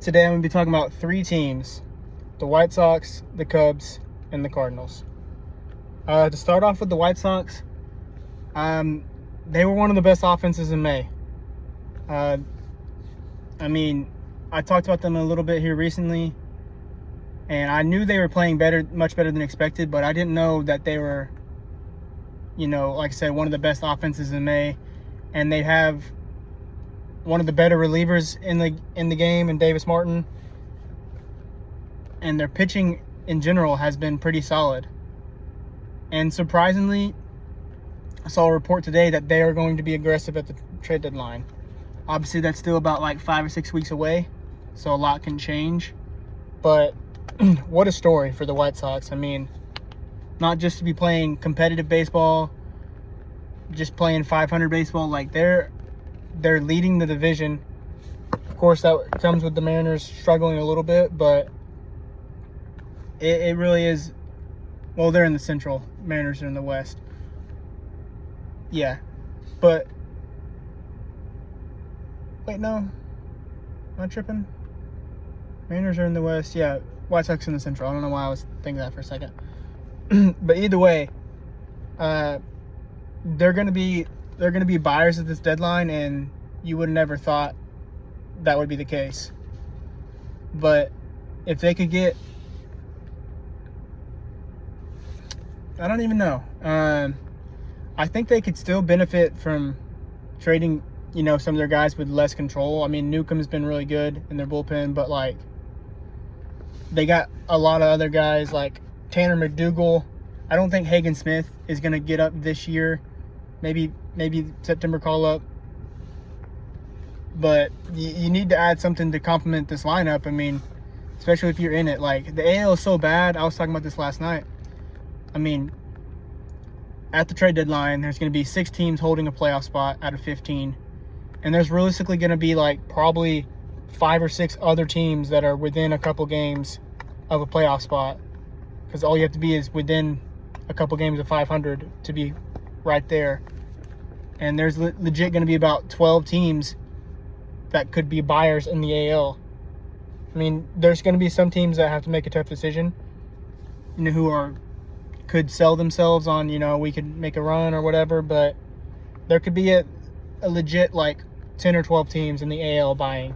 Today I'm going to be talking about three teams: the White Sox, the Cubs, and the Cardinals. To start off with the White Sox, they were one of the best offenses in May. I talked about them a little bit here recently, and I knew they were playing much better than expected, but I didn't know that they were, like I said, one of the best offenses in May, and they have one of the better relievers in the game in Davis Martin, and their pitching in general has been pretty solid. And surprisingly, I saw a report today that they are going to be aggressive at the trade deadline. Obviously, that's still about like 5 or 6 weeks away, so a lot can change. But what a story for the White Sox. Not just to be playing competitive baseball, just playing 500 baseball, like they're leading the division. Of course, that comes with the Mariners struggling a little bit, but it really is. Well, they're in the Central. Mariners are in the West. Yeah, but wait, no, am I tripping? Mariners are in the West. Yeah, White Sox in the Central. I don't know why I was thinking that for a second. But either way, they're gonna be buyers at this deadline, and you would have never thought that would be the case. But if they could get, I don't even know. I think they could still benefit from trading, some of their guys with less control. Newcomb's been really good in their bullpen, but like they got a lot of other guys like Tanner McDougal. I don't think Hagen Smith is going to get up this year. Maybe September call up. But you need to add something to complement this lineup. Especially if you're in it. Like, the AL is so bad. I was talking about this last night. At the trade deadline, there's going to be 6 teams holding a playoff spot out of 15. And there's realistically going to be like probably 5 or 6 other teams that are within a couple games of a playoff spot. Because all you have to be is within a couple games of 500 to be right there. And there's legit going to be about 12 teams that could be buyers in the AL. There's going to be some teams that have to make a tough decision, who could sell themselves on, we could make a run or whatever, but there could be a legit like 10 or 12 teams in the AL buying,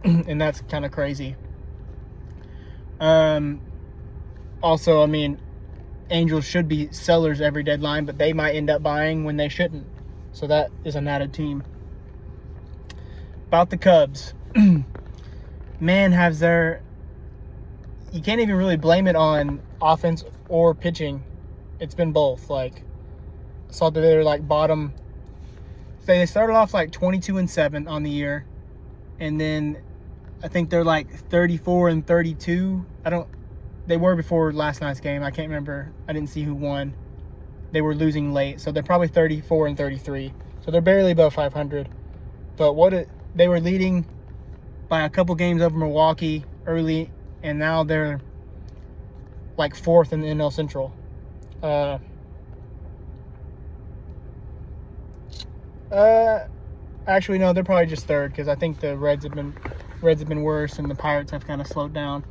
and that's kind of crazy. Also, Angels should be sellers every deadline, but they might end up buying when they shouldn't. So that is an added team. About the Cubs. Man, you can't even really blame it on offense or pitching. It's been both. Like, I saw that they're like bottom. They started off like 22-7 on the year. And then I think they're like 34-32. They were before last night's game. I can't remember. I didn't see who won. They were losing late, so they're probably 34-33. So they're barely above 500. But they were leading by a couple games over Milwaukee early, and now they're like 4th in the NL Central. Actually, no, they're probably just 3rd, because I think the Reds have been worse, and the Pirates have kind of slowed down.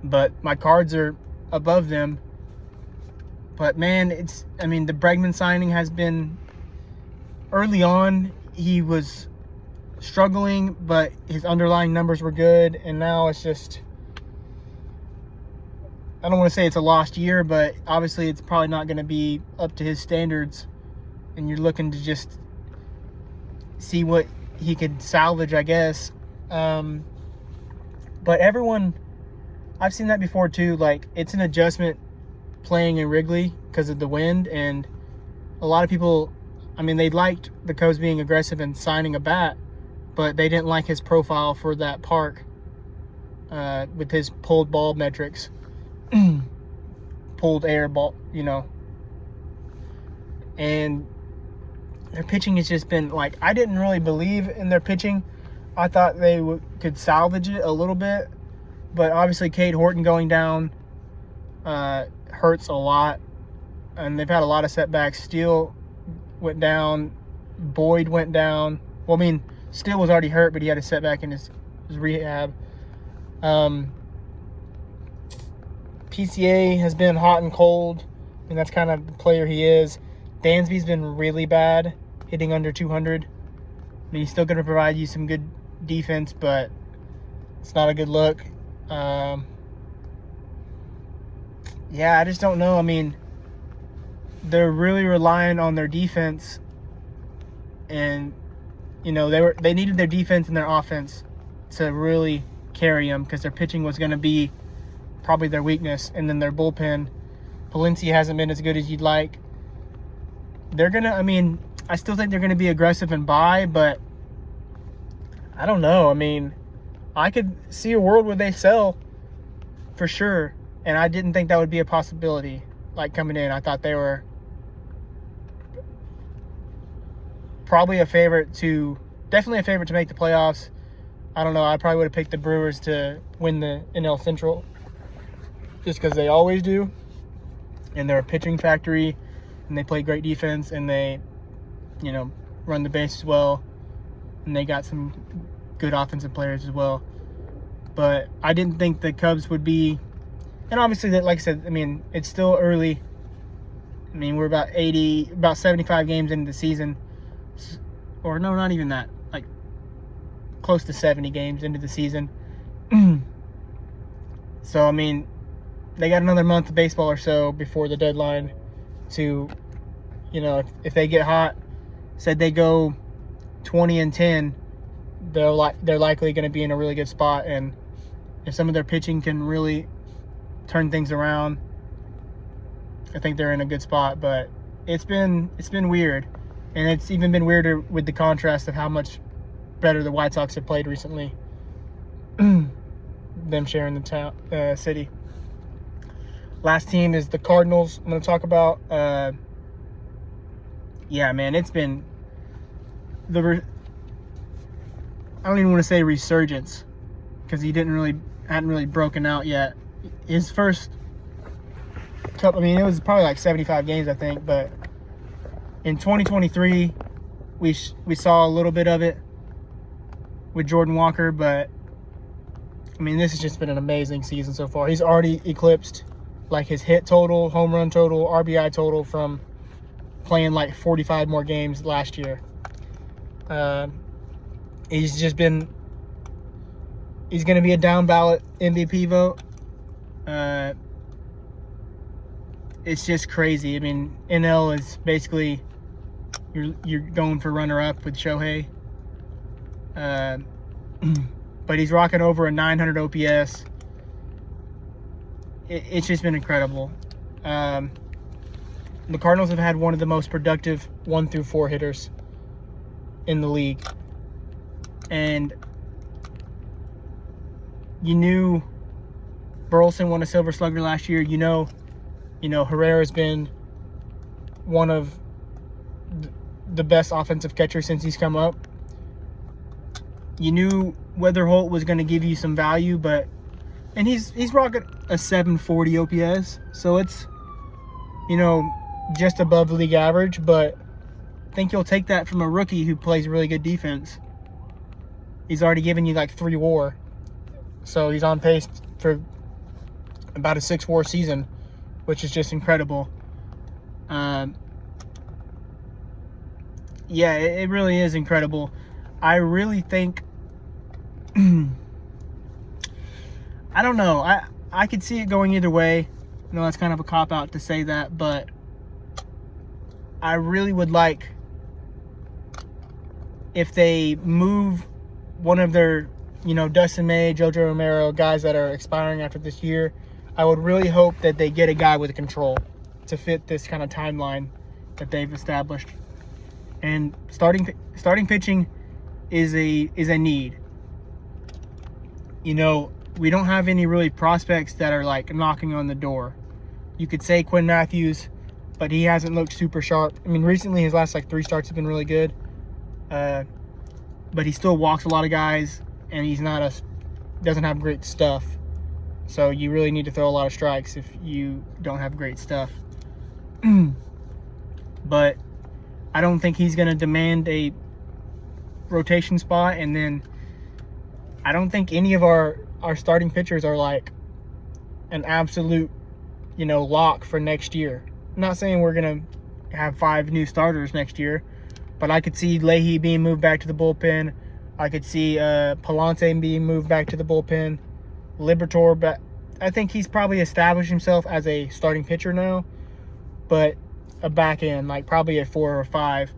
But my Cards are above them. But man, the Bregman signing has been, early on, he was struggling, but his underlying numbers were good, and now it's just, I don't want to say it's a lost year, but obviously it's probably not going to be up to his standards, and you're looking to just see what he could salvage, I guess. But I've seen that before too. Like, it's an adjustment playing in Wrigley because of the wind, and a lot of people, they liked the Cubs being aggressive and signing a bat, but they didn't like his profile for that park with his pulled ball metrics. Pulled air ball, and their pitching has just been like, I didn't really believe in their pitching. I thought they could salvage it a little bit, but obviously Cade Horton going down hurts a lot, and they've had a lot of setbacks. Steele went down, Boyd went down. Well, still was already hurt, but he had a setback in his rehab. PCA has been hot and cold, and that's kind of the player he is. Dansby's been really bad, hitting under 200. I mean, he's still going to provide you some good defense, but it's not a good look. Yeah, I just don't know. I mean, they're really relying on their defense, and you know they needed their defense and their offense to really carry them, because their pitching was going to be probably their weakness, and then their bullpen. Palencia hasn't been as good as you'd like. They're gonna. I mean, I still think they're going to be aggressive and buy, but I don't know. I mean, I could see a world where they sell for sure, and I didn't think that would be a possibility. Like, coming in, I thought they were probably definitely a favorite to make the playoffs. I don't know. I probably would have picked the Brewers to win the NL Central, just because they always do, and they're a pitching factory, and they play great defense, and they, you know, run the bases well, and they got some good offensive players as well. But I didn't think the Cubs would be, and obviously, that, like I said, I mean, it's still early. I mean, we're about 75 games into the season, or no, not even that, like close to 70 games into the season. So, I mean, they got another month of baseball or so before the deadline to, you know, if they get hot, said they go 20-10, they're likely going to be in a really good spot. And if some of their pitching can really turn things around, I think they're in a good spot. But it's been weird, and it's even been weirder with the contrast of how much better the White Sox have played recently. Them sharing the city. Last team is the Cardinals. I'm going to talk about. Yeah, man, it's been I don't even want to say resurgence, because he hadn't really broken out yet. His first couple, I mean, it was probably like 75 games, I think, but in 2023, we saw a little bit of it with Jordan Walker, but I mean, this has just been an amazing season so far. He's already eclipsed like his hit total, home run total, RBI total from playing like 45 more games last year. He's going to be a down ballot MVP vote. It's just crazy. I mean, NL is basically, you're going for runner-up with Shohei. But he's rocking over a 900 OPS. It's just been incredible. The Cardinals have had one of the most productive 1-4 hitters in the league. And you knew Burleson won a Silver Slugger last year. You know Herrera's been one of the best offensive catchers since he's come up. You knew Weatherholt was going to give you some value, and he's rocking a 740 OPS, so it's, just above the league average, but I think you'll take that from a rookie who plays really good defense. He's already given you like 3 WAR, so he's on pace for about a 6 WAR season, which is just incredible. Yeah, it really is incredible. I really think, I don't know, I could see it going either way. I know that's kind of a cop-out to say that, but I really would like if they move one of their, Dustin May, Jojo Romero, guys that are expiring after this year. I would really hope that they get a guy with control to fit this kind of timeline that they've established. And starting pitching is a need. We don't have any really prospects that are like knocking on the door. You could say Quinn Matthews, but he hasn't looked super sharp. I mean, recently his last 3 starts have been really good. But he still walks a lot of guys, and he's doesn't have great stuff. So you really need to throw a lot of strikes if you don't have great stuff. But I don't think he's going to demand a rotation spot, and then I don't think any of our starting pitchers are like an absolute, lock for next year. I'm not saying we're gonna have 5 new starters next year, but I could see Leahy being moved back to the bullpen. I could see Palante being moved back to the bullpen. Liberatore, but I think he's probably established himself as a starting pitcher now, but a back end, like probably a 4 or 5.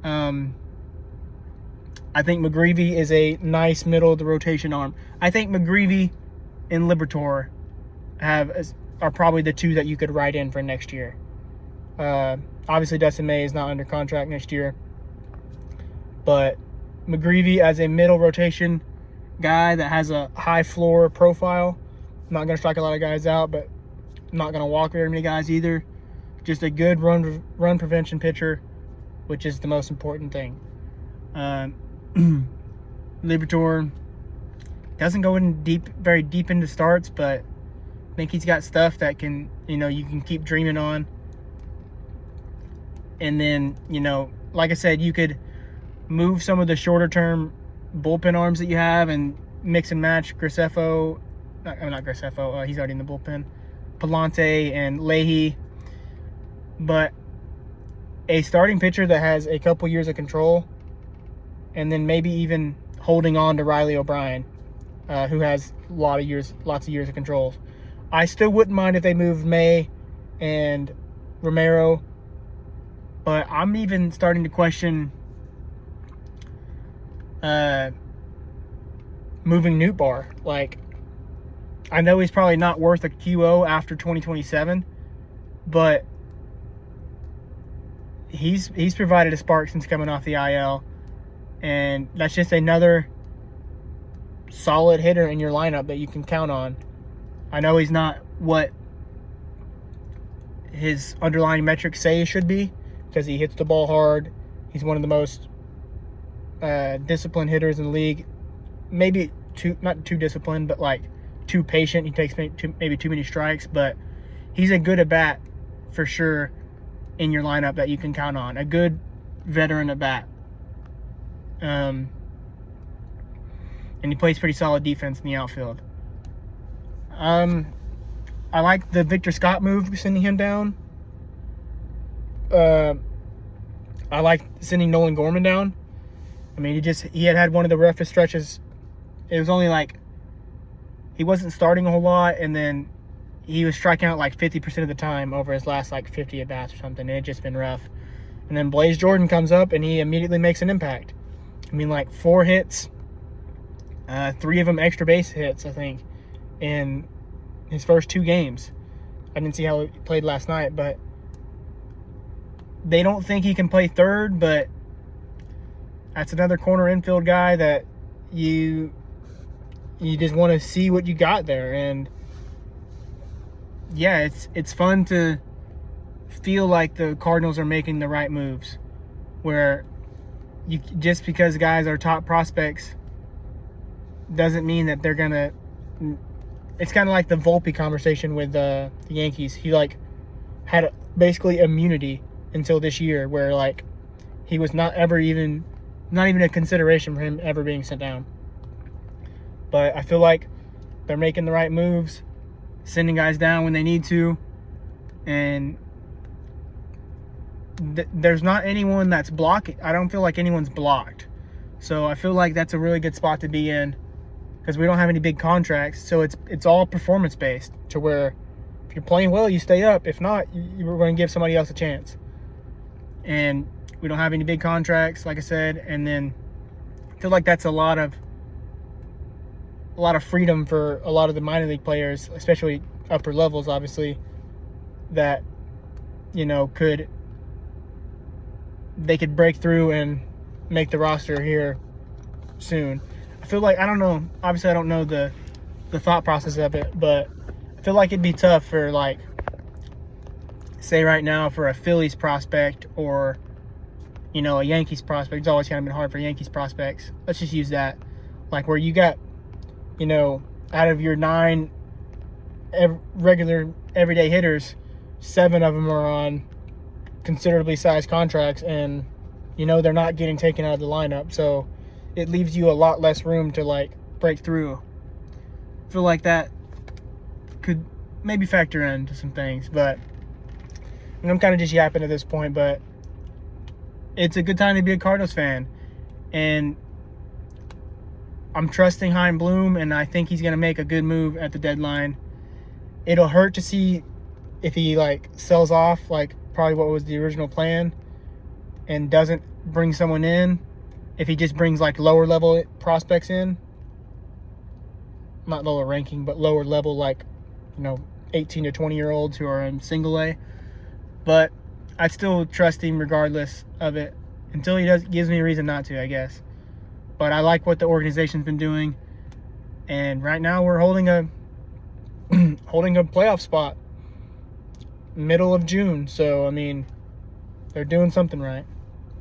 I think McGreevy is a nice middle of the rotation arm. I think McGreevy and Liberatore are probably the 2 that you could write in for next year. Obviously, Dustin May is not under contract next year, but McGreevy as a middle rotation guy that has a high floor profile. Not going to strike a lot of guys out, but not going to walk very many guys either. Just a good run prevention pitcher, which is the most important thing. Liberatore doesn't go in very deep into starts, but I think he's got stuff that can, you can keep dreaming on. And then, like I said, you could move some of the shorter term bullpen arms that you have and mix and match Graceffo. Not Graceffo. He's already in the bullpen. Palante and Leahy. But a starting pitcher that has a couple years of control, and then maybe even holding on to Riley O'Brien, who has lots of years of control. I still wouldn't mind if they moved May and Romero, but I'm even starting to question moving Nootbaar. Like, I know he's probably not worth a QO after 2027, but he's provided a spark since coming off the IL, and that's just another solid hitter in your lineup that you can count on. I know he's not what his underlying metrics say he should be, because he hits the ball hard. He's one of the most disciplined hitters in the league. Maybe not too disciplined, but like too patient. He takes maybe too many strikes, but he's a good at bat for sure in your lineup that you can count on. A good veteran at bat. And he plays pretty solid defense in the outfield. I like the Victor Scott move, sending him down. I like sending Nolan Gorman down. I mean, he had one of the roughest stretches. It was only like he wasn't starting a whole lot, and then he was striking out like 50% of the time over his last like 50 at bats or something. It had just been rough. And then Blaze Jordan comes up and he immediately makes an impact. I mean, like 4 hits, 3 of them extra base hits, I think, in his first 2 games. I didn't see how he played last night, but they don't think he can play third, but that's another corner infield guy that you just want to see what you got there. And yeah, it's fun to feel like the Cardinals are making the right moves, where just because guys are top prospects doesn't mean that they're gonna. It's kind of like the Volpe conversation with the Yankees. He like had basically immunity until this year, where like he was not even a consideration for him ever being sent down. But I feel like they're making the right moves, sending guys down when they need to, and there's not anyone that's blocking. I don't feel like anyone's blocked. So I feel like that's a really good spot to be in, because we don't have any big contracts. So it's all performance based, to where if you're playing well, you stay up. If not, you're going to give somebody else a chance. And we don't have any big contracts, like I said. And then I feel like that's a lot of freedom for a lot of the minor league players, especially upper levels, obviously, that they could break through and make the roster here soon. I feel like, I don't know, obviously I don't know the thought process of it, but I feel like it'd be tough for, like, say right now for a Phillies prospect or, a Yankees prospect. It's always kind of been hard for Yankees prospects. Let's just use that. Like, where you got, out of your 9 regular everyday hitters, 7 of them are on considerably sized contracts, and they're not getting taken out of the lineup. So it leaves you a lot less room to like break through. I feel like that could maybe factor into some things, but I'm kind of just yapping at this point. But it's a good time to be a Cardinals fan, and I'm trusting Chaim Bloom, and I think he's going to make a good move at the deadline. It'll hurt to see if he like sells off like probably what was the original plan and doesn't bring someone in. If he just brings like lower level prospects in, not lower ranking, but lower level, like 18 to 20-year-olds who are in single A. But I still trust him regardless of it until he gives me a reason not to, I guess. But I like what the organization's been doing, and right now we're holding a playoff spot middle of June. So I mean, they're doing something right.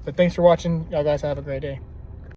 But thanks for watching. Y'all guys have a great day.